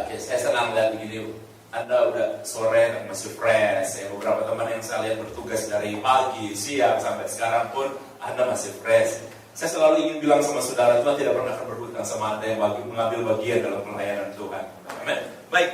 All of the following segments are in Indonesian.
Oke, saya senang lihat begini. Anda udah sore dan masih fresh. Ya, beberapa teman yang saya lihat bertugas dari pagi, siang, sampai sekarang pun Anda masih fresh. Saya selalu ingin bilang sama saudara, Tuhan tidak pernah akan berhutang sama Anda yang mengambil bagian dalam pelayanan Tuhan. Amin. Baik.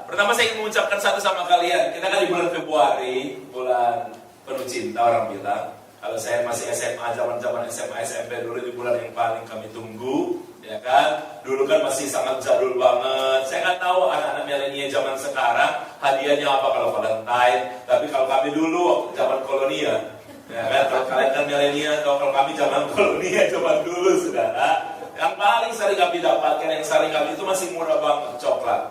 Pertama saya ingin mengucapkan satu sama kalian. Kita kan di bulan Februari, bulan penuh cinta orang bilang. Kalau saya masih SMA, zaman SMA, SMP dulu di bulan yang paling kami tunggu, ya kan? Dulu kan masih sangat jadul banget. Saya nggak tahu anak-anak milenial zaman sekarang hadiahnya apa kalau Valentine. Tapi kalau kami dulu waktu zaman kolonial, ya kan? Kalau kalian kan milenial, atau kalau kami zaman kolonial, zaman dulu, saudara, yang paling sering kami dapatkan, yang sering kami itu masih murah banget, coklat.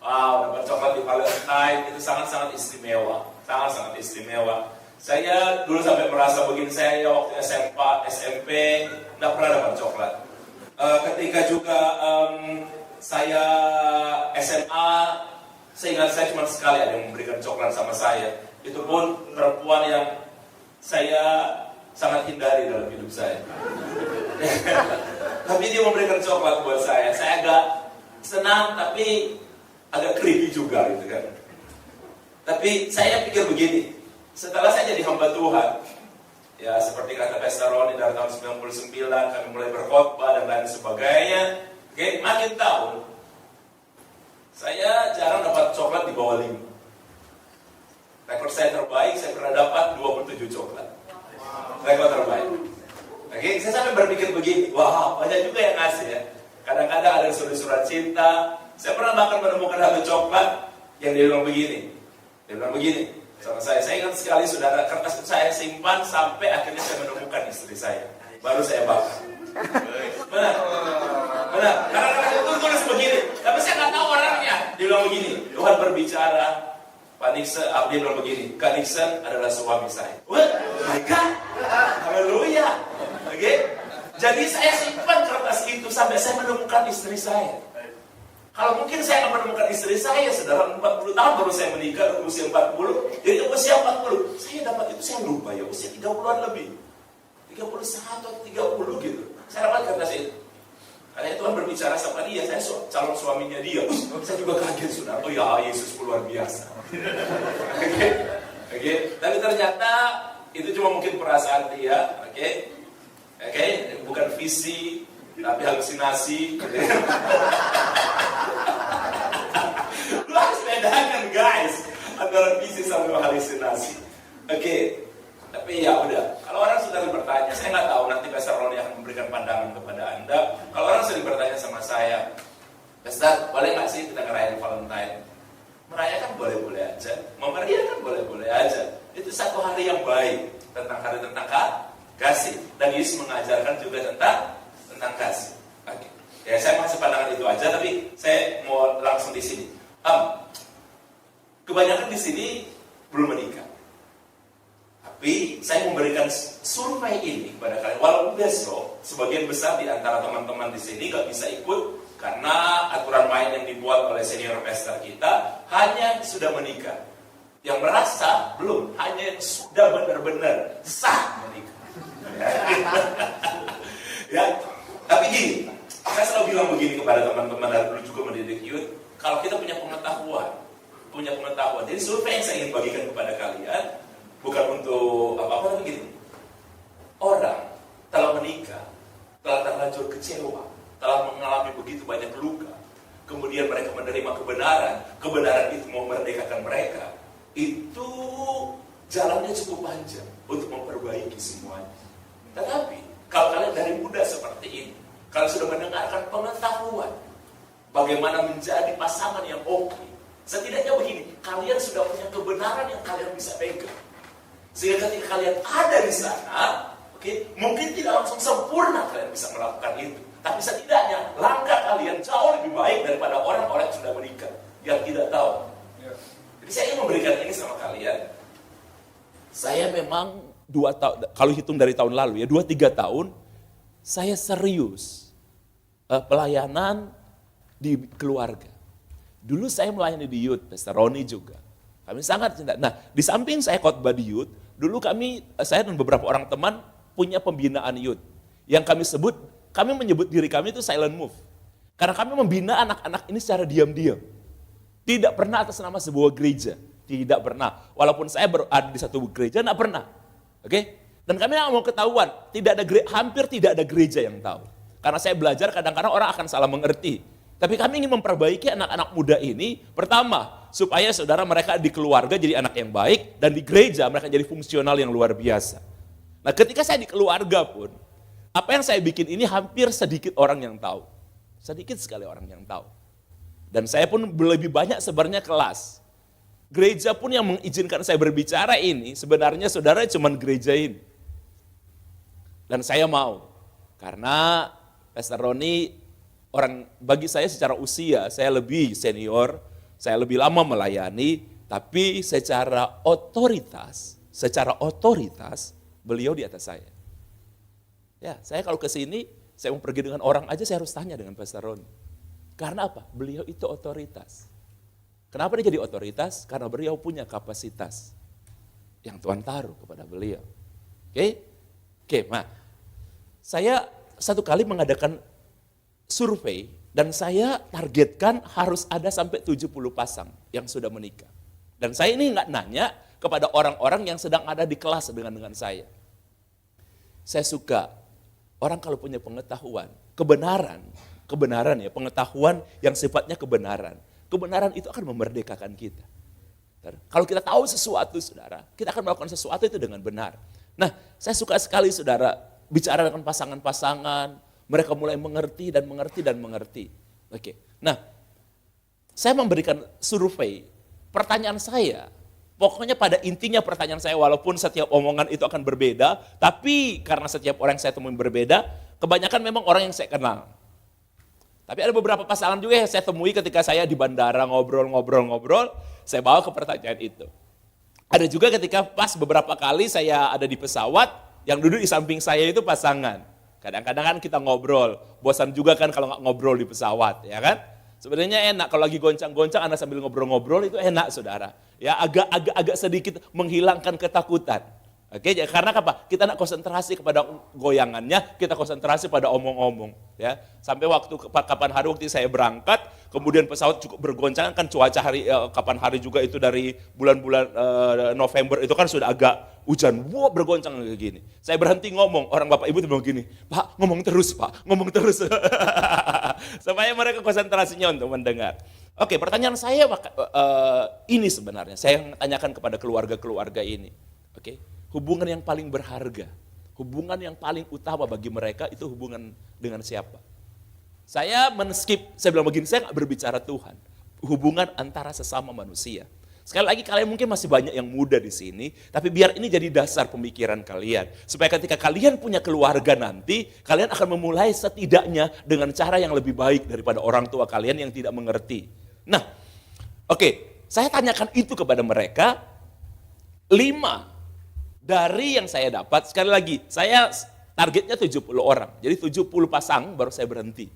Wow, dapat coklat di Valentine itu sangat-sangat istimewa, sangat-sangat istimewa. Saya dulu sampai merasa begini, saya waktu SMP nggak pernah dapat coklat. Ketika juga saya SMA, saya ingat saya cuma sekali ada yang memberikan coklat sama saya. Itu pun perempuan yang saya sangat hindari dalam hidup saya. Tapi dia memberikan coklat buat saya. Saya agak senang tapi agak creepy juga gitu kan. Tapi saya pikir begini. Setelah saya jadi hamba Tuhan, ya seperti kata Pastor Roni dari tahun 99, kami mulai berkhotbah dan lain sebagainya. Oke, makin tahun, saya jarang dapat coklat di bawah 5. Rekor saya terbaik, saya pernah dapat 27 coklat. Rekor terbaik. Oke, saya sampai berpikir begini, wah banyak juga yang ngasih ya. Kadang-kadang ada surat-surat cinta. Saya pernah bahkan menemukan satu coklat yang dia bilang begini. Dia bilang begini. Sama saya ingat sekali saudara, kertas itu saya simpan sampai akhirnya saya menemukan istri saya. Baru saya bakar. Benar? Karena kertas itu tulis begini. Tapi saya nggak tahu orangnya. Dia bilang begini, Tuhan berbicara, Pak Nixon, dia bilang begini, Kak Nixon adalah suami saya. Wah, my God, haleluya. Oke? Jadi saya simpan kertas itu sampai saya menemukan istri saya. Kalau mungkin saya akan menemukan istri saya, saudara 40 tahun baru saya menikah, usia 40. Jadi usia 40, saya dapat itu, saya lupa ya, usia 30-an lebih. 31 atau 30 gitu. Saya dapat kertas itu. Karena Tuhan berbicara sama dia, saya calon suaminya dia. Saya juga kaget, saudara. Oh ya, Yesus luar biasa. Oke. Tapi ternyata itu cuma mungkin perasaan dia. Oke. Bukan visi, tapi halusinasi. Lu harus bedakan guys antara visi sama halusinasi. Oke. Tapi ya udah. Kalau orang sudah bertanya, saya nggak tahu nanti Pastor Roni akan memberikan pandangan kepada Anda. Kalau orang sering bertanya sama saya, Pastor, boleh nggak sih kita ngerayain Valentine? Merayakan boleh-boleh aja, memeriahkan boleh-boleh aja. Itu satu hari yang baik tentang hari tentang kasih. Dan Yesus mengajarkan juga tentang kasih. Oke. Ya saya masih pandangan itu aja, tapi saya mau langsung di sini. Kebanyakan di sini belum menikah. Tapi saya memberikan survei ini kepada kalian. Walaupun besok sebagian besar di antara teman-teman di sini gak bisa ikut karena aturan main yang dibuat oleh senior pastor kita hanya sudah menikah. Yang merasa belum, hanya yang sudah benar-benar sah menikah. Ya, tapi gini, saya selalu bilang begini kepada teman-teman dan dulu juga mendidik youth, kalau kita punya pengetahuan. Jadi survei yang saya ingin bagikan kepada kalian bukan untuk apa-apa, tapi gini. Orang telah menikah, telah terlanjur kecewa, telah mengalami begitu banyak luka, kemudian mereka menerima kebenaran itu mau memerdekakan mereka, itu jalannya cukup panjang untuk memperbaiki semuanya. Tetapi kalau kalian dari muda seperti ini, kalian sudah mendengarkan pengetahuan bagaimana menjadi pasangan yang oke, setidaknya begini, kalian sudah punya kebenaran yang kalian bisa pegang. Sehingga ketika kalian ada di sana, mungkin tidak langsung sempurna kalian bisa melakukan itu, tapi setidaknya langkah kalian jauh lebih baik daripada orang-orang yang sudah menikah yang tidak tahu. Jadi saya ingin memberikan ini sama kalian. Saya memang 2 tahun, kalau hitung dari tahun lalu ya, 2-3 tahun, saya serius pelayanan di keluarga. Dulu saya melayani di youth, Pastor Roni juga. Kami sangat cinta. Nah, di samping saya khotbah di youth, dulu saya dan beberapa orang teman punya pembinaan youth. Yang kami menyebut diri kami itu silent move. Karena kami membina anak-anak ini secara diam-diam. Tidak pernah atas nama sebuah gereja. Tidak pernah. Walaupun saya berada di satu gereja, tidak pernah. Oke? Dan kami tidak mau ketahuan. Hampir tidak ada gereja yang tahu. Karena saya belajar kadang-kadang orang akan salah mengerti. Tapi kami ingin memperbaiki anak-anak muda ini. Pertama, supaya saudara mereka di keluarga jadi anak yang baik. Dan di gereja mereka jadi fungsional yang luar biasa. Nah ketika saya di keluarga pun, apa yang saya bikin ini hampir sedikit orang yang tahu. Sedikit sekali orang yang tahu. Dan saya pun lebih banyak sebenarnya kelas. Gereja pun yang mengizinkan saya berbicara ini, sebenarnya saudara cuma gereja ini. Dan saya mau, karena Pastor Roni, bagi saya secara usia, saya lebih senior, saya lebih lama melayani, tapi secara otoritas, beliau di atas saya. Ya, saya kalau ke sini, saya mau pergi dengan orang aja, saya harus tanya dengan Pastor Roni. Karena apa? Beliau itu otoritas. Kenapa dia jadi otoritas? Karena beliau punya kapasitas yang Tuhan taruh kepada beliau. Oke, nah, saya satu kali mengadakan survei dan saya targetkan harus ada sampai 70 pasang yang sudah menikah. Dan saya ini nggak nanya kepada orang-orang yang sedang ada di kelas dengan saya. Saya suka orang kalau punya pengetahuan, kebenaran ya, pengetahuan yang sifatnya kebenaran. Kebenaran itu akan memerdekakan kita. Kalau kita tahu sesuatu, saudara, kita akan melakukan sesuatu itu dengan benar. Nah, saya suka sekali, saudara, bicara dengan pasangan-pasangan, mereka mulai mengerti. Oke. Nah, saya memberikan survei, pertanyaan saya, pokoknya pada intinya pertanyaan saya, walaupun setiap omongan itu akan berbeda, tapi karena setiap orang yang saya temui berbeda, kebanyakan memang orang yang saya kenal. Tapi ada beberapa pasangan juga yang saya temui ketika saya di bandara ngobrol, saya bawa ke pertanyaan itu. Ada juga ketika pas beberapa kali saya ada di pesawat, yang duduk di samping saya itu pasangan. Kadang-kadang kan kita ngobrol, bosan juga kan kalau nggak ngobrol di pesawat, ya kan? Sebenarnya enak kalau lagi goncang-goncang Anda sambil ngobrol-ngobrol itu enak, saudara. Ya agak sedikit menghilangkan ketakutan. Oke, karena apa? Kita nak konsentrasi kepada goyangannya, kita konsentrasi pada omong-omong, ya. Sampai kapan hari waktu saya berangkat, kemudian pesawat cukup bergoncang, kan cuaca kapan hari juga itu dari bulan-bulan November itu kan sudah agak hujan, bergoncang kayak gini. Saya berhenti ngomong, orang bapak ibu itu bilang gini, Pak ngomong terus Pak, ngomong terus. Supaya mereka konsentrasinya untuk mendengar. Oke, pertanyaan saya ini sebenarnya, saya tanyakan kepada keluarga-keluarga ini. Oke. Hubungan yang paling berharga, hubungan yang paling utama bagi mereka itu hubungan dengan siapa? Saya saya bilang begini, saya nggak berbicara Tuhan. Hubungan antara sesama manusia. Sekali lagi kalian mungkin masih banyak yang muda di sini, tapi biar ini jadi dasar pemikiran kalian. Supaya ketika kalian punya keluarga nanti, kalian akan memulai setidaknya dengan cara yang lebih baik daripada orang tua kalian yang tidak mengerti. Nah, oke, saya tanyakan itu kepada mereka, 5 dari yang saya dapat, sekali lagi, saya targetnya 70 orang. Jadi 70 pasang baru saya berhenti.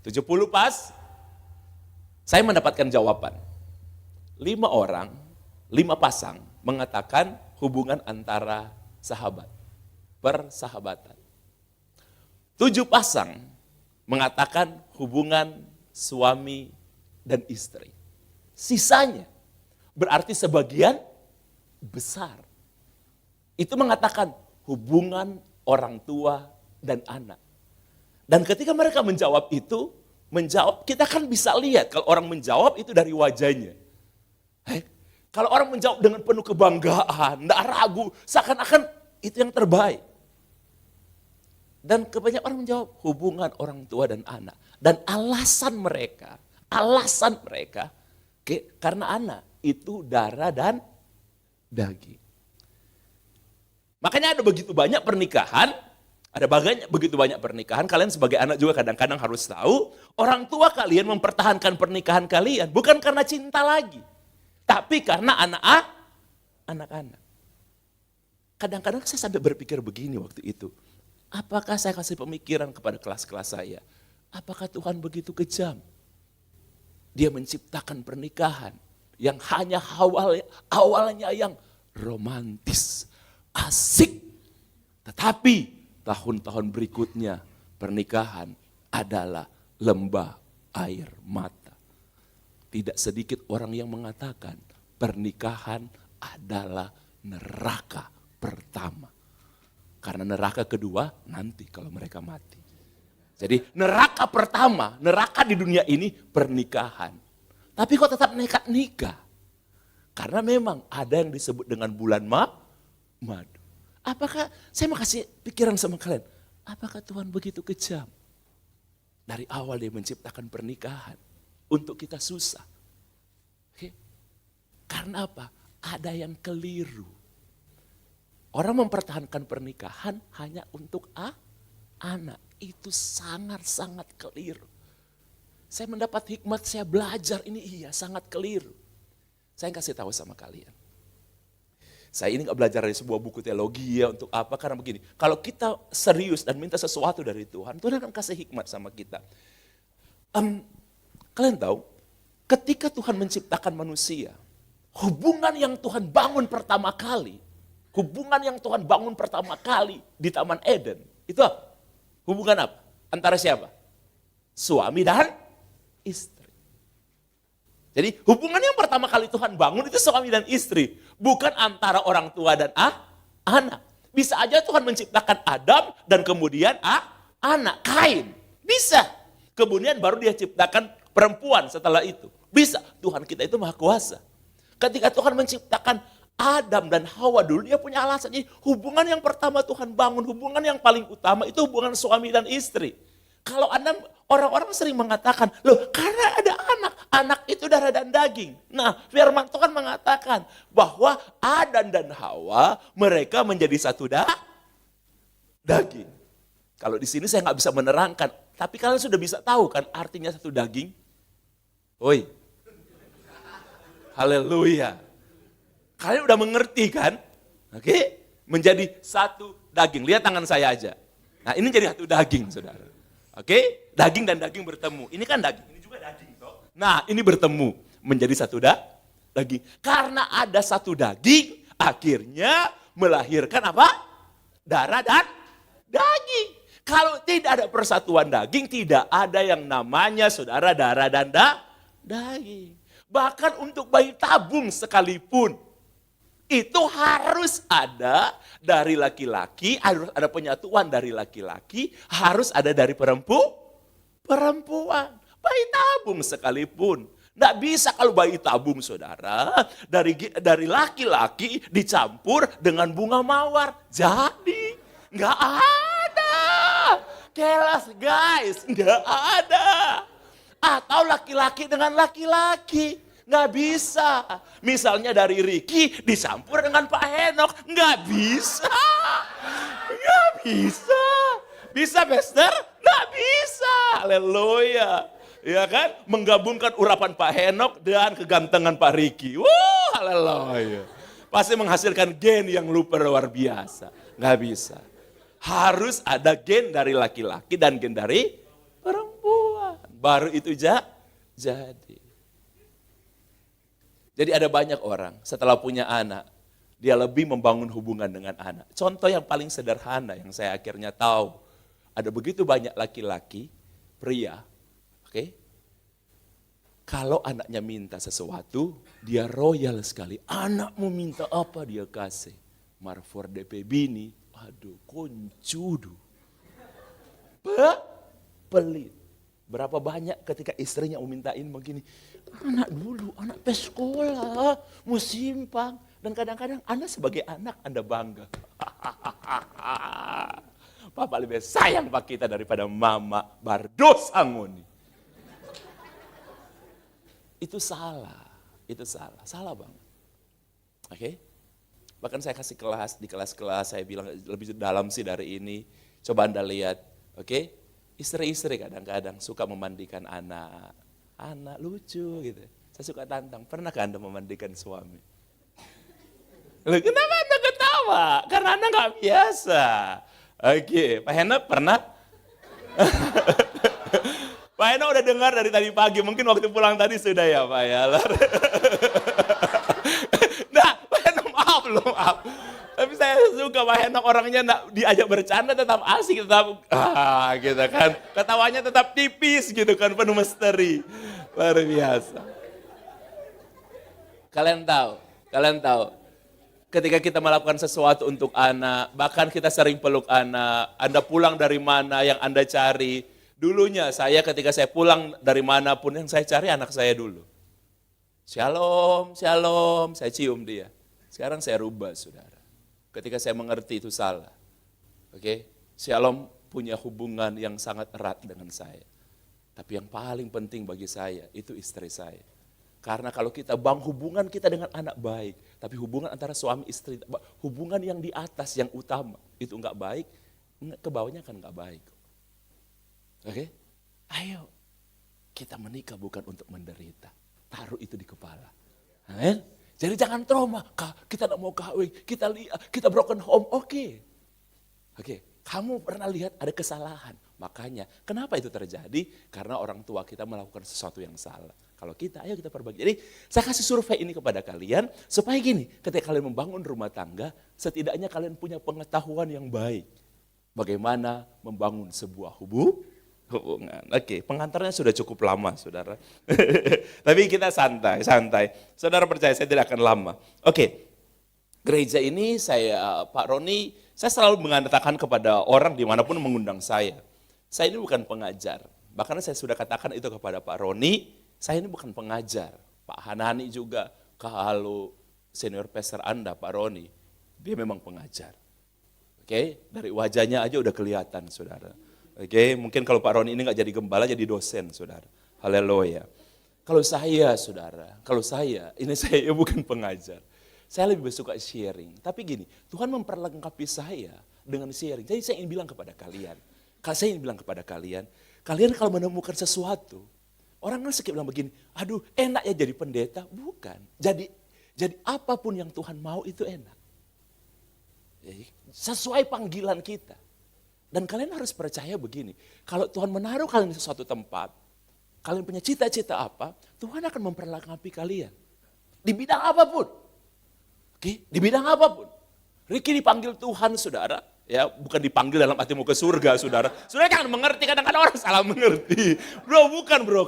70 pas, saya mendapatkan jawaban. 5 orang, 5 pasang mengatakan hubungan antara sahabat, persahabatan. 7 pasang mengatakan hubungan suami dan istri. Sisanya berarti sebagian besar itu mengatakan hubungan orang tua dan anak. Dan ketika mereka menjawab itu, kita kan bisa lihat kalau orang menjawab itu dari wajahnya. Kalau orang menjawab dengan penuh kebanggaan, tidak ragu, seakan-akan itu yang terbaik. Dan kebanyakan orang menjawab hubungan orang tua dan anak. Dan alasan mereka, karena anak itu darah dan daging. Makanya ada begitu banyak pernikahan, kalian sebagai anak juga kadang-kadang harus tahu, orang tua kalian mempertahankan pernikahan kalian, bukan karena cinta lagi, tapi karena anak-anak. Kadang-kadang saya sampai berpikir begini waktu itu, apakah saya kasih pemikiran kepada kelas-kelas saya, apakah Tuhan begitu kejam? Dia menciptakan pernikahan yang hanya awalnya yang romantis, asik, tetapi tahun-tahun berikutnya pernikahan adalah lembah air mata. Tidak sedikit orang yang mengatakan pernikahan adalah neraka pertama. Karena neraka kedua nanti kalau mereka mati. Jadi neraka pertama, neraka di dunia ini pernikahan. Tapi kok tetap nekat nikah? Karena memang ada yang disebut dengan bulan madu. Apakah, saya mau kasih pikiran sama kalian, apakah Tuhan begitu kejam? Dari awal dia menciptakan pernikahan, untuk kita susah. Oke? Karena apa? Ada yang keliru. Orang mempertahankan pernikahan hanya untuk anak. Itu sangat-sangat keliru. Saya mendapat hikmat, saya belajar, ini iya sangat keliru. Saya kasih tahu sama kalian. Saya ini gak belajar dari sebuah buku teologi ya untuk apa, karena begini. Kalau kita serius dan minta sesuatu dari Tuhan, Tuhan akan kasih hikmat sama kita. Kalian tahu, ketika Tuhan menciptakan manusia, hubungan yang Tuhan bangun pertama kali di Taman Eden, itu apa? Hubungan apa? Antara siapa? Suami dan istri. Jadi hubungan yang pertama kali Tuhan bangun itu suami dan istri. Bukan antara orang tua dan anak. Bisa aja Tuhan menciptakan Adam dan kemudian anak, Kain. Bisa. Kemudian baru dia ciptakan perempuan setelah itu. Bisa. Tuhan kita itu maha kuasa. Ketika Tuhan menciptakan Adam dan Hawa dulu, dia punya alasan. Jadi hubungan yang pertama Tuhan bangun, hubungan yang paling utama itu hubungan suami dan istri. Kalau orang-orang sering mengatakan, loh karena ada anak itu darah dan daging. Nah firman Tuhan mengatakan bahwa Adam dan Hawa mereka menjadi satu daging. Kalau di sini saya nggak bisa menerangkan, tapi kalian sudah bisa tahu kan artinya satu daging? Oi, haleluya. Kalian udah mengerti kan? Oke, menjadi satu daging. Lihat tangan saya aja. Nah ini jadi satu daging saudara. Oke, daging dan daging bertemu. Ini kan daging, ini juga daging toh. Nah, ini bertemu menjadi satu daging. Karena ada satu daging, akhirnya melahirkan apa? Darah dan daging. Kalau tidak ada persatuan daging, tidak ada yang namanya saudara darah dan daging. Bahkan untuk bayi tabung sekalipun, itu harus ada dari laki-laki, harus ada penyatuan dari laki-laki, harus ada dari perempuan. Bayi tabung sekalipun. Nggak bisa kalau bayi tabung saudara, dari laki-laki dicampur dengan bunga mawar. Jadi, nggak ada. Kelas guys, nggak ada. Atau laki-laki dengan laki-laki. Nggak bisa. Misalnya dari Ricky dicampur dengan Pak Henok. Nggak bisa. Nggak bisa. Bisa, Pastor? Nggak bisa. Haleluya. Ya kan? Menggabungkan urapan Pak Henok dan kegantengan Pak Ricky. Haleluya. Pasti menghasilkan gen yang luar biasa. Nggak bisa. Harus ada gen dari laki-laki dan gen dari perempuan. Baru itu jadi. Jadi ada banyak orang setelah punya anak, dia lebih membangun hubungan dengan anak. Contoh yang paling sederhana yang saya akhirnya tahu, ada begitu banyak laki-laki, pria, oke? Kalau anaknya minta sesuatu, dia royal sekali. Anakmu minta apa dia kasih. Marfor DP bini, aduh koncudu. Pelit. Berapa banyak ketika istrinya mintain begini, anak dulu, anak pesekolah, mau simpang. Dan kadang-kadang Anda sebagai anak, Anda bangga. Papa lebih sayang pak kita daripada mama, bardos angoni. Itu salah salah banget. Oke? Bahkan saya kasih kelas, di kelas-kelas saya bilang lebih dalam sih dari ini. Coba Anda lihat, oke? Istri-istri kadang-kadang suka memandikan anak. Anak lucu gitu. Saya suka tantang, pernahkah Anda memandikan suami? Loh, kenapa Anda ketawa? Karena Anda nggak biasa. Oke, Pak Henok pernah? Pak Henok udah dengar dari tadi pagi, mungkin waktu pulang tadi sudah ya Pak ya. Nah, Pak Henok maaf. Tapi saya saya suka Pak Henok orangnya diajak bercanda tetap asik, tetap gitu kan. Ketawanya tetap tipis gitu kan, penuh misteri. Luar biasa. Kalian tahu. Ketika kita melakukan sesuatu untuk anak, bahkan kita sering peluk anak, Anda pulang dari mana yang Anda cari. Dulunya ketika saya pulang dari manapun yang saya cari anak saya dulu. Shalom, shalom, saya cium dia. Sekarang saya rubah, saudara. Ketika saya mengerti itu salah. Oke, Shalom punya hubungan yang sangat erat dengan saya. Tapi yang paling penting bagi saya itu istri saya. Karena kalau kita hubungan kita dengan anak baik, tapi hubungan antara suami istri, hubungan yang di atas, yang utama, itu enggak baik, ke bawahnya kan enggak baik. Oke? Ayo, kita menikah bukan untuk menderita. Taruh itu di kepala. Amen? Jadi jangan trauma, kita tidak mau kawin, kita broken home, oke. Kamu pernah lihat ada kesalahan, makanya kenapa itu terjadi? Karena orang tua kita melakukan sesuatu yang salah. Kalau kita, ayo kita perbaiki. Jadi saya kasih survei ini kepada kalian, supaya gini, ketika kalian membangun rumah tangga, setidaknya kalian punya pengetahuan yang baik. Bagaimana membangun sebuah hubungan. Oke, pengantarnya sudah cukup lama, saudara. Tapi kita santai. Saudara percaya, saya tidak akan lama. Oke, gereja ini Pak Roni, saya selalu mengatakan kepada orang dimanapun mengundang saya ini bukan pengajar. Bahkan saya sudah katakan itu kepada Pak Roni, saya ini bukan pengajar. Pak Hanani juga, kalau senior pastor Anda, Pak Roni, dia memang pengajar. Oke, dari wajahnya aja udah kelihatan, saudara. Oke, mungkin kalau Pak Roni ini nggak jadi gembala, jadi dosen, saudara. Haleluya. Kalau saya, saudara, ini saya bukan pengajar. Saya lebih suka sharing. Tapi gini, Tuhan memperlengkapi saya dengan sharing. Jadi saya ingin bilang kepada kalian, kalian kalau menemukan sesuatu, orang kan suka bilang begini, aduh enak ya jadi pendeta. Bukan, jadi apapun yang Tuhan mau itu enak. Sesuai panggilan kita. Dan kalian harus percaya begini, kalau Tuhan menaruh kalian di sesuatu tempat, kalian punya cita-cita apa, Tuhan akan memperlengkapi kalian. Di bidang apapun. Oke, di bidang apapun. Ricky dipanggil Tuhan, saudara. Ya, bukan dipanggil dalam arti mau ke surga, saudara. Saudara jangan mengerti, kadang-kadang orang salah mengerti. Bro,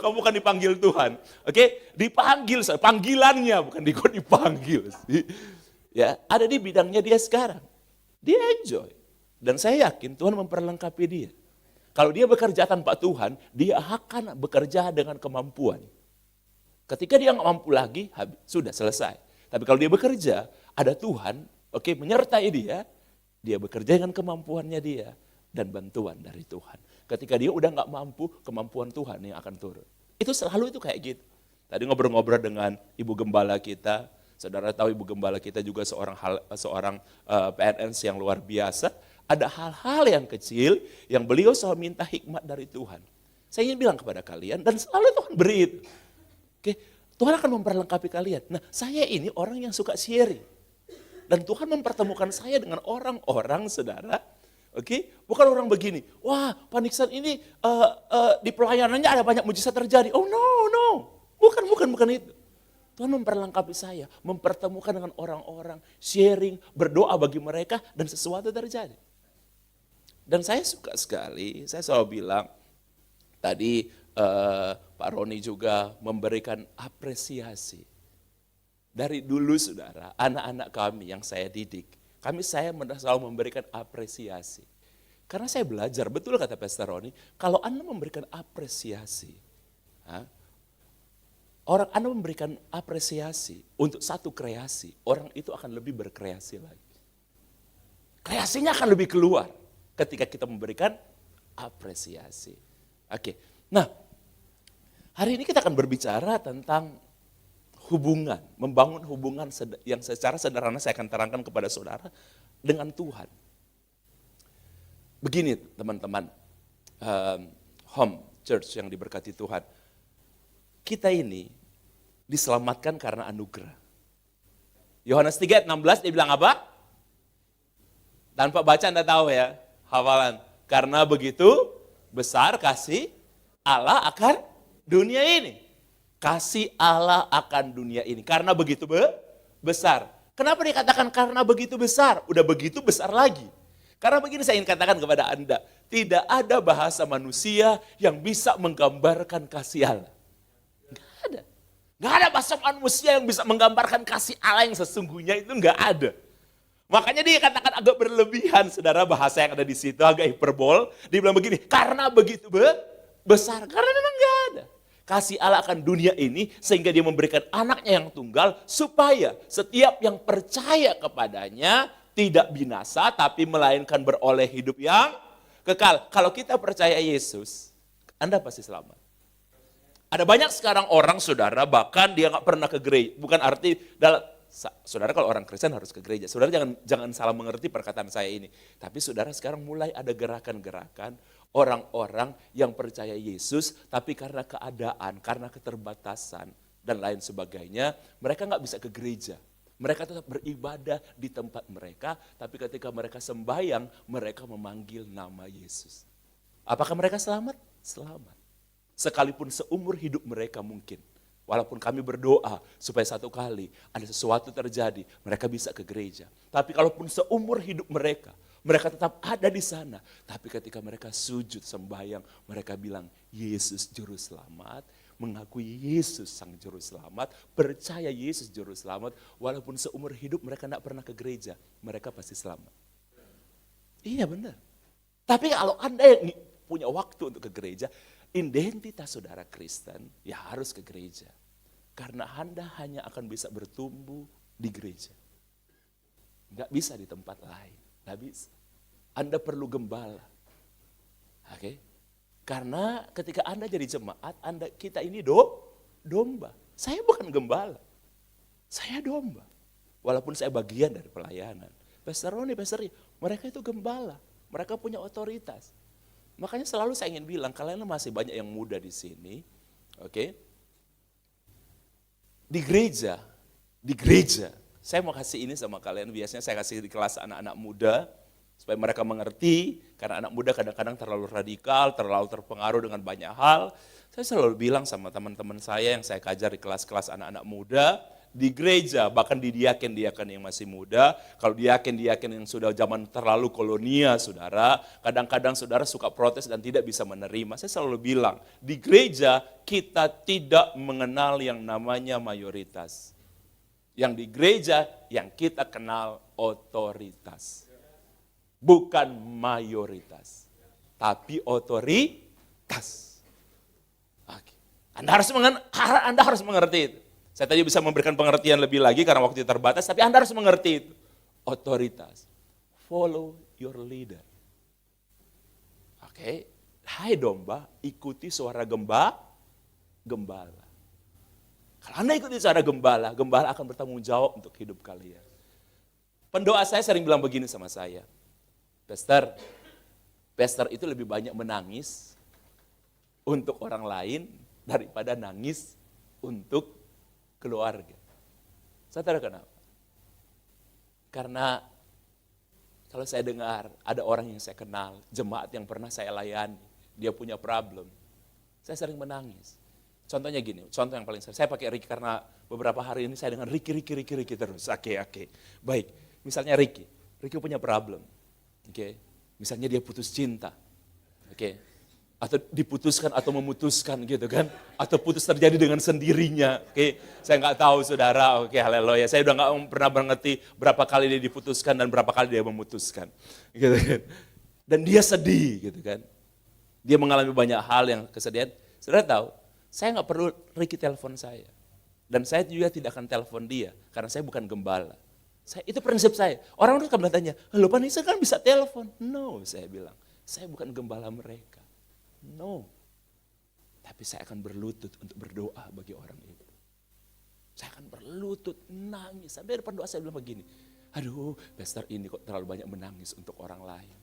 kamu bukan dipanggil Tuhan. Oke, dipanggil, panggilannya bukan dipanggil sih. Ya, ada di bidangnya dia sekarang. Dia enjoy. Dan saya yakin Tuhan memperlengkapi dia. Kalau dia bekerja tanpa Tuhan, dia akan bekerja dengan kemampuan. Ketika dia nggak mampu lagi, sudah selesai. Tapi kalau dia bekerja, ada Tuhan, menyertai dia bekerja dengan kemampuannya dia dan bantuan dari Tuhan. Ketika dia udah nggak mampu, kemampuan Tuhan yang akan turun. Itu selalu itu kayak gitu. Tadi ngobrol-ngobrol dengan Ibu Gembala kita, saudara tahu Ibu Gembala kita juga seorang PNS yang luar biasa. Ada hal-hal yang kecil yang beliau selalu minta hikmat dari Tuhan. Saya ingin bilang kepada kalian dan selalu Tuhan beri itu. Tuhan akan memperlengkapi kalian. Nah, saya ini orang yang suka sharing. Dan Tuhan mempertemukan saya dengan orang-orang, saudara. Bukan orang begini. Wah, Pak Nixon ini di pelayanannya ada banyak mujizat terjadi. Oh no. Bukan itu. Tuhan memperlengkapi saya, mempertemukan dengan orang-orang, sharing, berdoa bagi mereka, dan sesuatu terjadi. Dan saya suka sekali, saya selalu bilang, tadi Pak Roni juga memberikan apresiasi. Dari dulu saudara, anak-anak kami yang saya didik, saya selalu memberikan apresiasi. Karena saya belajar, betul kata Pastor Roni, kalau Anda memberikan apresiasi, Anda memberikan apresiasi untuk satu kreasi, orang itu akan lebih berkreasi lagi. Kreasinya akan lebih keluar ketika kita memberikan apresiasi. Nah, hari ini kita akan berbicara tentang hubungan, membangun hubungan yang secara sederhana saya akan terangkan kepada saudara dengan Tuhan. Begini teman-teman, home church yang diberkati Tuhan. Kita ini diselamatkan karena anugerah. Yohanes 3:16 dia bilang apa? Tanpa baca Anda tahu ya, hafalan. Karena begitu besar kasih Allah akan dunia ini. Kasih Allah akan dunia ini. Karena begitu besar. Kenapa dikatakan karena begitu besar? Udah begitu besar lagi. Karena begini saya ingin katakan kepada Anda, tidak ada bahasa manusia yang bisa menggambarkan kasih Allah. Nggak ada. Nggak ada bahasa manusia yang bisa menggambarkan kasih Allah yang sesungguhnya, itu nggak ada. Makanya dia katakan agak berlebihan, saudara, bahasa yang ada di situ agak hiperbol. Dia bilang begini, karena begitu besar, karena memang nggak ada. Kasih Allah akan dunia ini sehingga dia memberikan anaknya yang tunggal supaya setiap yang percaya kepadanya tidak binasa tapi melainkan beroleh hidup yang kekal. Kalau kita percaya Yesus, Anda pasti selamat. Ada banyak sekarang orang, saudara, bahkan dia nggak pernah ke gereja. Bukan arti, saudara kalau orang Kristen harus ke gereja. Saudara jangan salah mengerti perkataan saya ini. Tapi saudara sekarang mulai ada gerakan-gerakan orang-orang yang percaya Yesus, tapi karena keadaan, karena keterbatasan, dan lain sebagainya, mereka nggak bisa ke gereja. Mereka tetap beribadah di tempat mereka, tapi ketika mereka sembahyang, mereka memanggil nama Yesus. Apakah mereka selamat? Selamat. Sekalipun seumur hidup mereka mungkin, walaupun kami berdoa supaya satu kali ada sesuatu terjadi, mereka bisa ke gereja. Tapi kalaupun seumur hidup mereka tetap ada di sana. Tapi ketika mereka sujud sembahyang, mereka bilang, Yesus Juru Selamat, mengakui Yesus Sang Juru Selamat, percaya Yesus Juru Selamat, walaupun seumur hidup mereka tidak pernah ke gereja, mereka pasti selamat. Iya benar. Tapi kalau Anda yang punya waktu untuk ke gereja, identitas saudara Kristen, ya harus ke gereja. Karena Anda hanya akan bisa bertumbuh di gereja. Nggak bisa di tempat lain, nggak bisa. Anda perlu gembala. Oke? Karena ketika Anda jadi jemaat, kita ini domba. Saya bukan gembala. Saya domba. Walaupun saya bagian dari pelayanan. Pastor Roni, mereka itu gembala. Mereka punya otoritas. Makanya selalu saya ingin bilang, kalian masih banyak yang muda di sini. Oke? Di gereja, saya mau kasih ini sama kalian, biasanya saya kasih di kelas anak-anak muda, supaya mereka mengerti, karena anak muda kadang-kadang terlalu radikal, terlalu terpengaruh dengan banyak hal. Saya selalu bilang sama teman-teman saya yang saya kajar di kelas-kelas anak-anak muda, di gereja, bahkan di diaken-diaken yang masih muda, kalau diaken-diaken yang sudah zaman terlalu kolonia, saudara, kadang-kadang saudara suka protes dan tidak bisa menerima. Saya selalu bilang, di gereja kita tidak mengenal yang namanya mayoritas. Yang di gereja yang kita kenal otoritas. Bukan mayoritas, tapi otoritas. Oke. Anda harus mengerti itu. Saya tadi bisa memberikan pengertian lebih lagi karena waktu terbatas, tapi Anda harus mengerti itu. Otoritas. Follow your leader. Oke. Hai domba, ikuti suara gembala. Kalau Anda ikuti suara gembala akan bertanggung jawab untuk hidup kalian. Pendoa saya sering bilang begini sama saya. Pastor itu lebih banyak menangis untuk orang lain daripada nangis untuk keluarga. Saya tahu kenapa? Karena kalau saya dengar ada orang yang saya kenal, jemaat yang pernah saya layani, dia punya problem, saya sering menangis. Contohnya gini, contoh yang paling saya pakai Ricky karena beberapa hari ini saya dengan Ricky terus. Oke. Baik, misalnya Ricky punya problem. Oke, misalnya dia putus cinta, oke, atau diputuskan atau memutuskan gitu kan, atau putus terjadi dengan sendirinya, oke, saya nggak tahu saudara, oke, haleluya, saya udah nggak pernah mengerti berapa kali dia diputuskan dan berapa kali dia memutuskan, gitu kan, dan dia sedih, gitu kan, dia mengalami banyak hal yang kesedihan, saudara tahu, saya nggak perlu Ricky telepon saya, dan saya juga tidak akan telepon dia, karena saya bukan gembala. Itu prinsip saya. Orang-orang akan bertanya, lo Panisa kan bisa telepon. No, saya bilang. Saya bukan gembala mereka. No. Tapi saya akan berlutut untuk berdoa bagi orang itu. Saya akan berlutut, nangis. Sampai depan doa saya bilang begini, aduh, pastor ini kok terlalu banyak menangis untuk orang lain.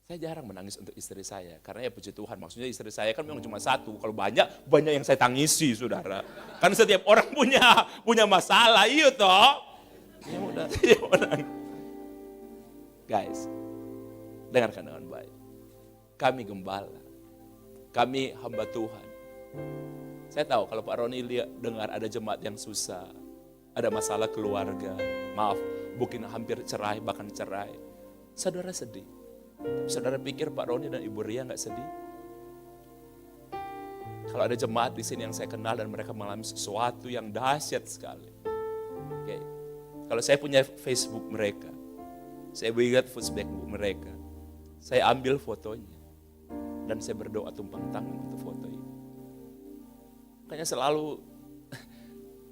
Saya jarang menangis untuk istri saya, karena ya puji Tuhan, maksudnya istri saya kan memang cuma satu, kalau banyak yang saya tangisi, saudara. Kan setiap orang punya masalah, iya toh. Ya udah, guys, dengarkan dengan baik. Kami gembala, kami hamba Tuhan. Saya tahu kalau Pak Roni dengar ada jemaat yang susah, ada masalah keluarga, maaf, mungkin hampir cerai, bahkan cerai. Saudara sedih. Tapi saudara pikir Pak Roni dan Ibu Ria gak sedih? Kalau ada jemaat di sini yang saya kenal dan mereka mengalami sesuatu yang dahsyat sekali. Oke. Kalau saya punya Facebook mereka, saya ingat Facebook mereka, saya ambil fotonya dan saya berdoa tumpang tangan untuk foto itu. Makanya selalu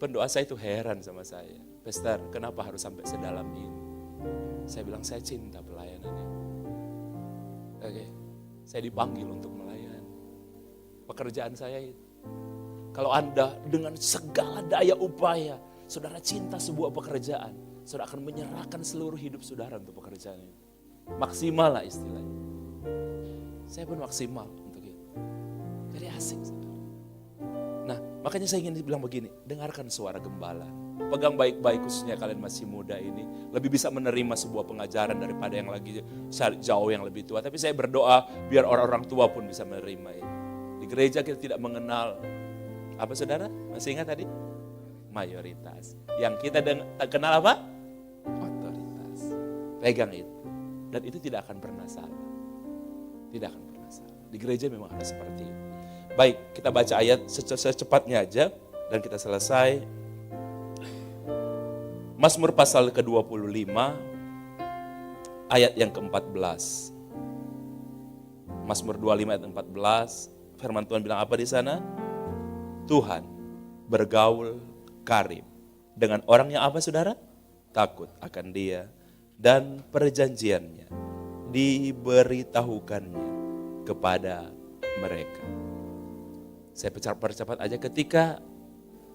pendoa saya itu heran sama saya. Pastor, kenapa harus sampai sedalam ini? Saya bilang saya cinta pelayanan ini. Oke, saya dipanggil untuk melayani. Pekerjaan saya itu. Kalau Anda dengan segala daya upaya, saudara cinta sebuah pekerjaan, saudara akan menyerahkan seluruh hidup saudara untuk pekerjaan itu. Maksimal lah istilahnya. Saya pun maksimal untuk itu. Jadi asik saudara. Nah, makanya saya ingin bilang begini, dengarkan suara gembala. Pegang baik-baik khususnya kalian masih muda ini, lebih bisa menerima sebuah pengajaran daripada yang lagi jauh yang lebih tua. Tapi saya berdoa biar orang-orang tua pun bisa menerima ini. Di gereja kita tidak mengenal, apa saudara? Masih ingat tadi? Mayoritas. Yang kita kenal apa? Otoritas. Pegang itu. Dan itu tidak akan pernah salah. Tidak akan pernah salah. Di gereja memang harus seperti itu. Baik, kita baca ayat secepatnya aja dan kita selesai. Mazmur pasal ke-25 ayat yang ke-14. Mazmur 25 ayat 14, firman Tuhan bilang apa di sana? Tuhan bergaul karim dengan orang yang apa saudara? Takut akan Dia dan perjanjiannya diberitahukannya kepada mereka. Saya percepat aja, ketika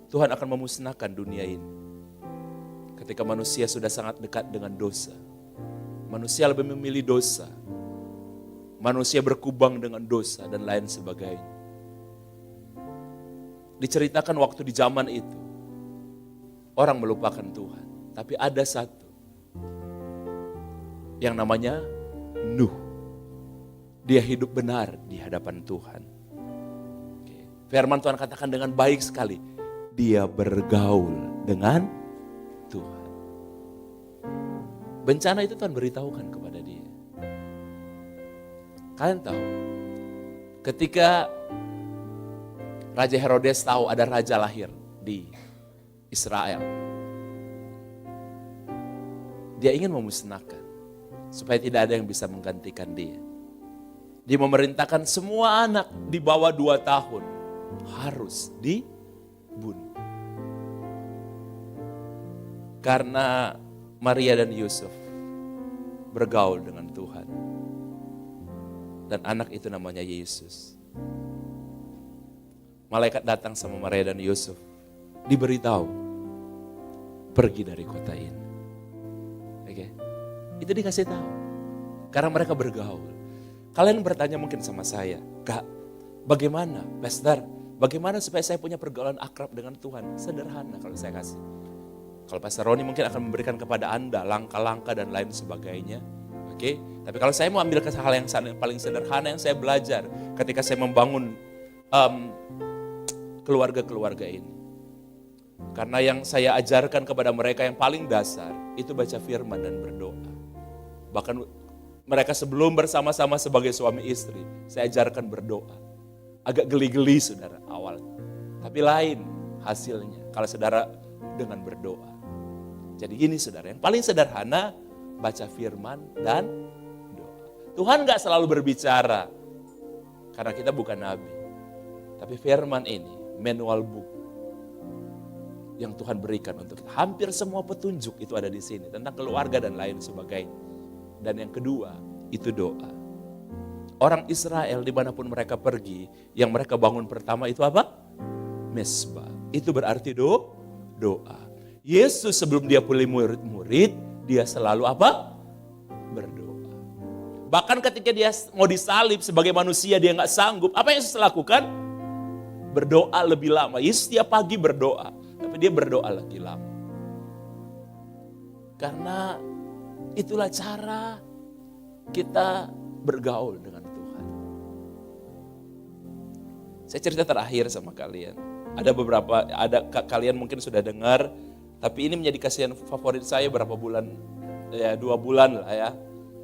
Tuhan akan memusnahkan dunia ini. Ketika manusia sudah sangat dekat dengan dosa. Manusia lebih memilih dosa. Manusia berkubang dengan dosa dan lain sebagainya. Diceritakan waktu di zaman itu. Orang melupakan Tuhan. Tapi ada satu. Yang namanya Nuh. Dia hidup benar di hadapan Tuhan. Firman Tuhan katakan dengan baik sekali. Dia bergaul dengan Tuhan. Bencana itu Tuhan beritahukan kepada dia. Kalian tahu, ketika Raja Herodes tahu ada raja lahir di Israel, dia ingin memusnahkan supaya tidak ada yang bisa menggantikan dia. Dia memerintahkan semua anak di bawah 2 tahun harus dibunuh. Karena Maria dan Yusuf bergaul dengan Tuhan. Dan anak itu namanya Yesus. Malaikat datang sama Maria dan Yusuf. Diberitahu, pergi dari kota ini. Oke, itu dikasih tahu. Karena mereka bergaul. Kalian bertanya mungkin sama saya, Kak, bagaimana, Pastor, bagaimana supaya saya punya pergaulan akrab dengan Tuhan? Sederhana kalau saya kasih. Kalau Pastor Roni mungkin akan memberikan kepada Anda langkah-langkah dan lain sebagainya. Oke, tapi kalau saya mau ambil hal yang paling sederhana yang saya belajar ketika saya membangun keluarga-keluarga ini. Karena yang saya ajarkan kepada mereka yang paling dasar itu baca firman dan berdoa. Bahkan mereka sebelum bersama-sama sebagai suami istri, saya ajarkan berdoa. Agak geli-geli saudara awalnya. Tapi lain hasilnya kalau saudara dengan berdoa. Jadi gini saudara, yang paling sederhana baca firman dan doa. Tuhan gak selalu berbicara karena kita bukan nabi. Tapi firman ini manual book yang Tuhan berikan untuk kita. Hampir semua petunjuk itu ada di sini tentang keluarga dan lain sebagainya. Dan yang kedua itu doa. Orang Israel dimanapun mereka pergi, yang mereka bangun pertama itu apa? Mesbah. Itu berarti doa. Yesus sebelum dia pilih murid-murid, dia selalu apa? Berdoa. Bahkan ketika dia mau disalib sebagai manusia, dia gak sanggup. Apa yang Yesus lakukan? Berdoa lebih lama. Yesus setiap pagi berdoa, tapi dia berdoa lebih lama. Karena itulah cara kita bergaul dengan Tuhan. Saya cerita terakhir sama kalian. Ada kalian mungkin sudah dengar Tapi ini menjadi kasihan favorit saya berapa bulan, ya 2 bulan lah ya.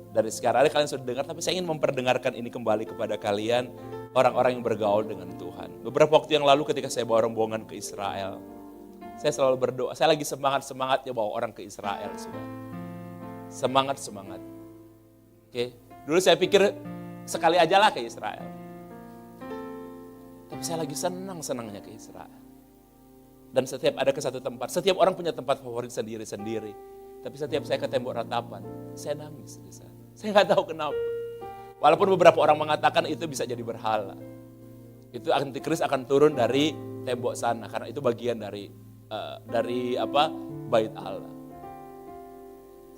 Dari sekarang, ada kalian sudah dengar, tapi saya ingin memperdengarkan ini kembali kepada kalian, orang-orang yang bergaul dengan Tuhan. Beberapa waktu yang lalu ketika saya bawa rombongan ke Israel, saya selalu berdoa, saya lagi semangat-semangatnya bawa orang ke Israel. Semangat-semangat. Oke, dulu saya pikir sekali aja lah ke Israel. Tapi saya lagi senang-senangnya ke Israel. Dan setiap ada ke satu tempat, setiap orang punya tempat favorit sendiri-sendiri. Tapi setiap saya ke Tembok Ratapan, saya nangis di sana. Saya nggak tahu kenapa. Walaupun beberapa orang mengatakan itu bisa jadi berhala. Itu antikris akan turun dari tembok sana, karena itu bagian dari bait Allah.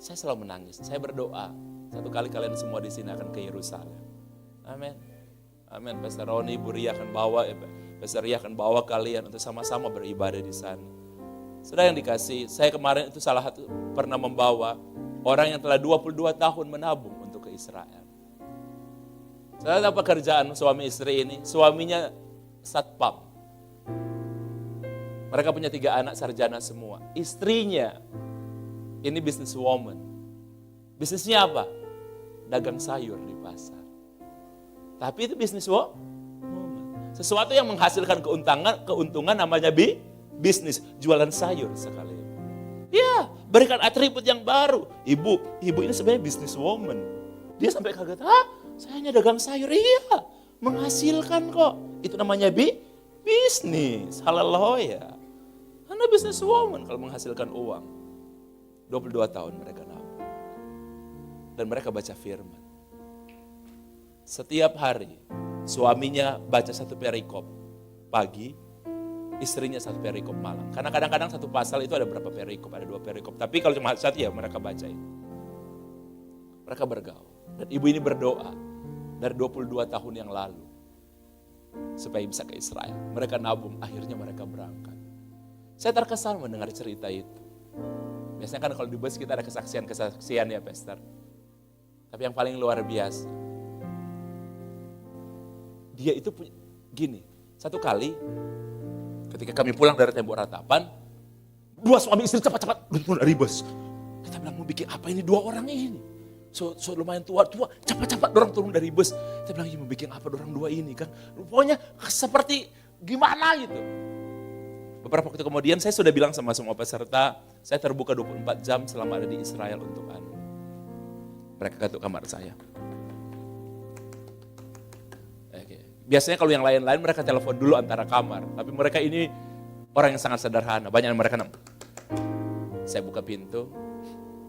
Saya selalu menangis, saya berdoa. Satu kali kalian semua di sini akan ke Yerusalem. Amin. Amin. Pastor Roni, Bu Ria akan bawa, Pastor Ria akan bawa kalian untuk sama-sama beribadah di sana. Saudara yang dikasih, saya kemarin itu salah satu pernah membawa orang yang telah 22 tahun menabung untuk ke Israel. Saudara tahu pekerjaan suami istri ini? Suaminya satpam. Mereka punya 3 anak sarjana semua. Istrinya ini businesswoman. Bisnisnya apa? Dagang sayur di pasar. Tapi itu businesswoman. Sesuatu yang menghasilkan keuntungan namanya bisnis. Jualan sayur sekali. Ya, berikan atribut yang baru. Ibu ini sebenarnya businesswoman. Dia sampai kaget, saya hanya dagang sayur. Iya, menghasilkan kok. Itu namanya bisnis. Haleluya. Anda businesswoman kalau menghasilkan uang. 22 tahun mereka nabung. Dan mereka baca firman. Setiap hari suaminya baca 1 perikop pagi, istrinya 1 perikop malam. Karena kadang-kadang satu pasal itu ada berapa perikop, ada 2 perikop. Tapi kalau cuma 1 ya mereka bacain. Mereka bergaul. Dan ibu ini berdoa dari 22 tahun yang lalu. Supaya bisa ke Israel. Mereka nabung, akhirnya mereka berangkat. Saya terkesan mendengar cerita itu. Biasanya kan kalau di bus kita ada kesaksian-kesaksian ya Pastor. Tapi yang paling luar biasa. Dia itu punya, gini, satu kali ketika kami pulang dari Tembok Ratapan, 2 suami istri cepat-cepat turun dari bus. Kita bilang mau bikin apa ini 2 orang ini. So lumayan tua, cepat-cepat dorang turun dari bus. Kita bilang mau bikin apa dorang 2 ini kan. Pokoknya seperti gimana gitu. Beberapa waktu kemudian saya sudah bilang sama semua peserta, saya terbuka 24 jam selama ada di Israel untuk Anda. Mereka ketuk kamar saya. Biasanya kalau yang lain-lain mereka telepon dulu antara kamar. Tapi mereka ini orang yang sangat sederhana. Banyak yang mereka Saya buka pintu,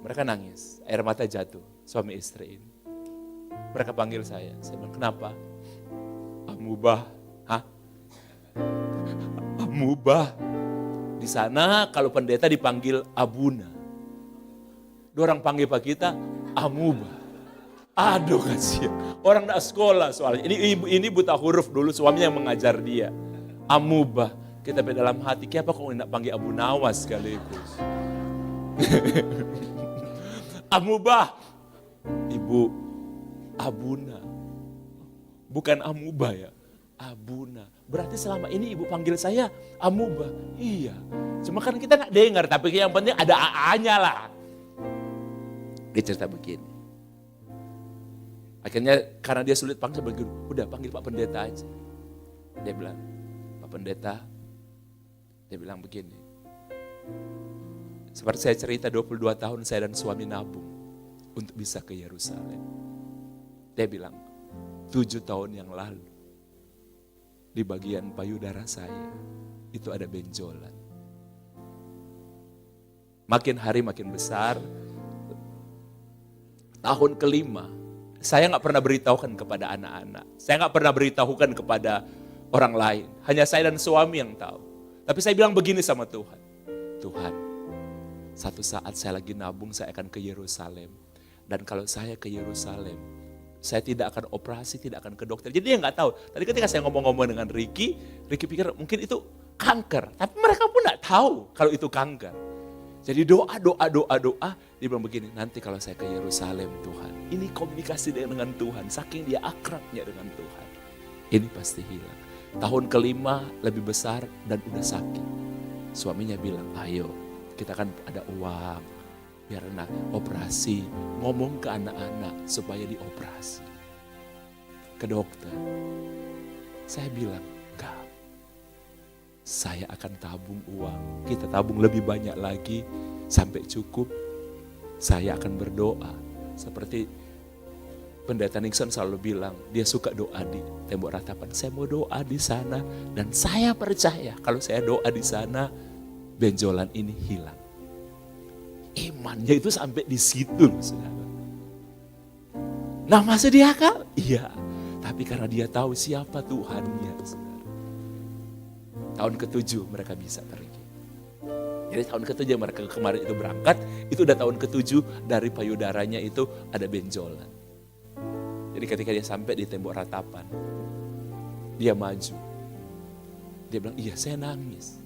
mereka nangis. Air mata jatuh, suami istri ini. Mereka panggil saya bilang, kenapa? Amubah. Hah? Amubah. Di sana kalau pendeta dipanggil Abuna. Dorang panggil Pak kita Amubah. Aduh kasihan. Orang nak sekolah soalnya. Ini buta huruf dulu suaminya yang mengajar dia. Amubah. Kita dalam hati, kenapa kok nak panggil Abu Nawas sekaligus? Amubah. Ibu, Abuna. Bukan Amubah ya. Abuna. Berarti selama ini ibu panggil saya Amubah. Iya. Cuma kan kita gak dengar, tapi yang penting ada AA-nya lah. Dia cerita begini. Akhirnya karena dia sulit panggil, udah panggil Pak Pendeta aja. Dia bilang, Pak Pendeta, dia bilang begini. Seperti saya cerita 22 tahun saya dan suami nabung untuk bisa ke Yerusalem. Dia bilang, 7 tahun yang lalu. Di bagian payudara saya, itu ada benjolan. Makin hari makin besar. Tahun kelima, saya gak pernah beritahukan kepada anak-anak. Saya gak pernah beritahukan kepada orang lain. Hanya saya dan suami yang tahu. Tapi saya bilang begini sama Tuhan. Tuhan, satu saat saya lagi nabung, saya akan ke Yerusalem. Dan kalau saya ke Yerusalem, saya tidak akan operasi, tidak akan ke dokter. Jadi dia nggak tahu. Tadi ketika saya ngomong-ngomong dengan Ricky pikir mungkin itu kanker. Tapi mereka pun nggak tahu kalau itu kanker. Jadi doa. Dia bilang begini, nanti kalau saya ke Yerusalem Tuhan. Ini komunikasi dengan Tuhan. Saking dia akrabnya dengan Tuhan. Ini pasti hilang. Tahun kelima lebih besar dan udah sakit. Suaminya bilang, ayo kita kan ada uang, biar anak operasi, ngomong ke anak-anak supaya dioperasi. Ke dokter, saya bilang, enggak. Saya akan tabung uang, kita tabung lebih banyak lagi sampai cukup. Saya akan berdoa, seperti Pendeta Nixon selalu bilang, dia suka doa di tembok ratapan. Saya mau doa di sana dan saya percaya kalau saya doa di sana, benjolan ini hilang. Imannya itu sampai di situ, saudara. Nah, masih dia akal? Iya, tapi karena dia tahu siapa Tuhannya, saudara. Tahun ke-7 mereka bisa pergi. Jadi tahun ke-7 mereka kemarin itu berangkat, itu udah tahun ke-7 dari payudaranya itu ada benjolan. Jadi ketika dia sampai di tembok ratapan, dia maju. Dia bilang, iya saya nangis.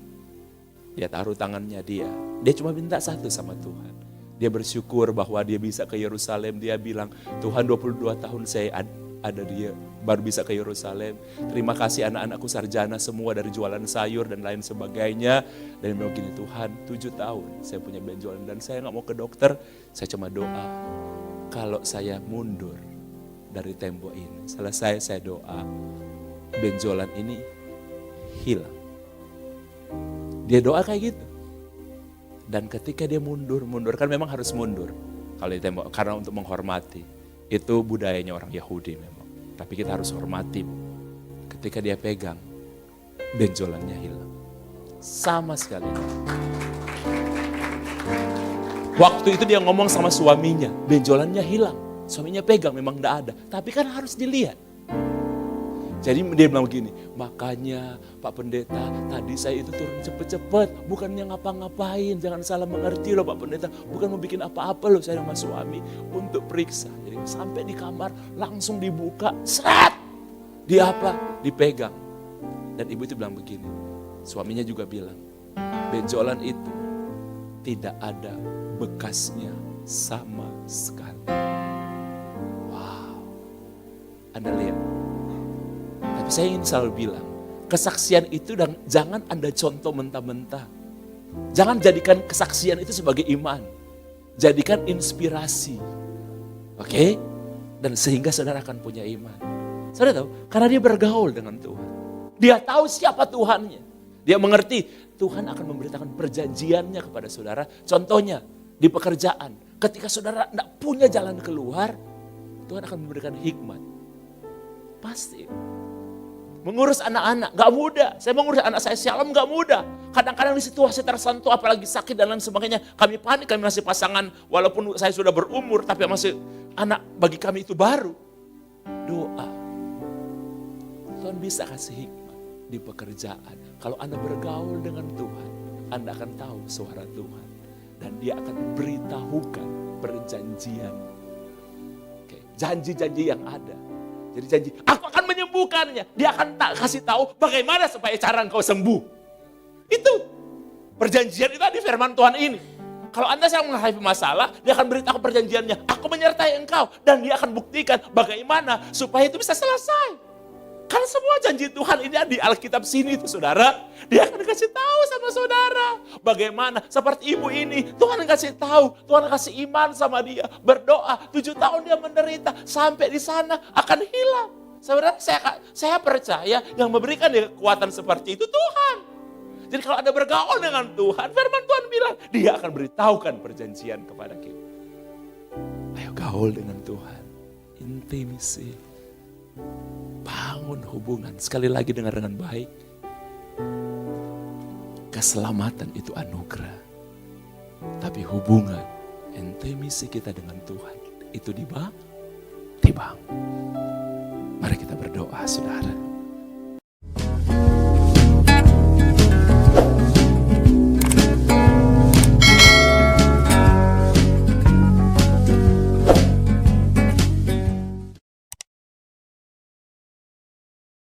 Dia taruh tangannya dia cuma minta satu sama Tuhan. Dia bersyukur bahwa dia bisa ke Yerusalem. Dia bilang, Tuhan 22 tahun saya ada dia baru bisa ke Yerusalem. Terima kasih anak-anakku sarjana semua dari jualan sayur dan lain sebagainya. Dan dia bilang gini, Tuhan 7 tahun saya punya benjolan dan saya gak mau ke dokter. Saya cuma doa, kalau saya mundur dari tembok ini, selesai saya doa, benjolan ini hilang. Dia doa kayak gitu. Dan ketika dia mundur kan memang harus mundur. Kalau di tembok, karena untuk menghormati. Itu budayanya orang Yahudi memang. Tapi kita harus hormati. Ketika dia pegang, benjolannya hilang. Sama sekali. Waktu itu dia ngomong sama suaminya, benjolannya hilang. Suaminya pegang, memang tidak ada. Tapi kan harus dilihat. Jadi dia bilang begini, makanya Pak Pendeta tadi saya itu turun cepet-cepet. Bukannya ngapa-ngapain, jangan salah mengerti loh Pak Pendeta. Bukan mau bikin apa-apa loh saya sama suami untuk periksa. Jadi sampai di kamar langsung dibuka, seret. Dia apa? Dipegang. Dan ibu itu bilang begini, suaminya juga bilang, benjolan itu tidak ada bekasnya sama sekali. Anda lihat. Tapi saya ingin selalu bilang, kesaksian itu dan jangan Anda contoh mentah-mentah. Jangan jadikan kesaksian itu sebagai iman. Jadikan inspirasi. Oke? Dan sehingga saudara akan punya iman. Saudara tahu? Karena dia bergaul dengan Tuhan. Dia tahu siapa Tuhannya. Dia mengerti Tuhan akan memberitakan perjanjiannya kepada saudara. Contohnya di pekerjaan. Ketika saudara tidak punya jalan keluar, Tuhan akan memberikan hikmat. Pasti. Mengurus anak-anak gak mudah. Saya mengurus anak saya Shalom gak mudah. Kadang-kadang di situasi tersentuh apalagi sakit dan lain sebagainya. Kami panik, kami masih pasangan. Walaupun saya sudah berumur tapi masih anak bagi kami itu baru. Doa. Tuhan bisa kasih hikmat di pekerjaan. Kalau Anda bergaul dengan Tuhan, Anda akan tahu suara Tuhan. Dan dia akan beritahukan perjanjian. Oke, janji-janji yang ada. Jadi janji, aku akan menyembuhkannya. Dia akan kasih tahu bagaimana supaya cara engkau sembuh. Itu perjanjian itu di firman Tuhan ini. Kalau Anda sedang menghadapi masalah, dia akan beritahu perjanjiannya. Aku menyertai engkau dan dia akan buktikan bagaimana supaya itu bisa selesai. Karena semua janji Tuhan ini ada di Alkitab sini tuh saudara. Dia akan kasih tahu sama saudara. Bagaimana seperti ibu ini. Tuhan kasih tahu. Tuhan kasih iman sama dia. Berdoa 7 tahun dia menderita. Sampai di sana akan hilang. Saudara saya percaya yang memberikan dia kekuatan seperti itu Tuhan. Jadi kalau Anda bergaul dengan Tuhan. Firman Tuhan bilang dia akan beritahukan perjanjian kepada kita. Ayo gaul dengan Tuhan. Intimisi. Bangun hubungan, sekali lagi dengar dengan baik. Keselamatan itu anugerah. Tapi hubungan, intimisi kita dengan Tuhan, itu dibangun. Mari kita berdoa saudara.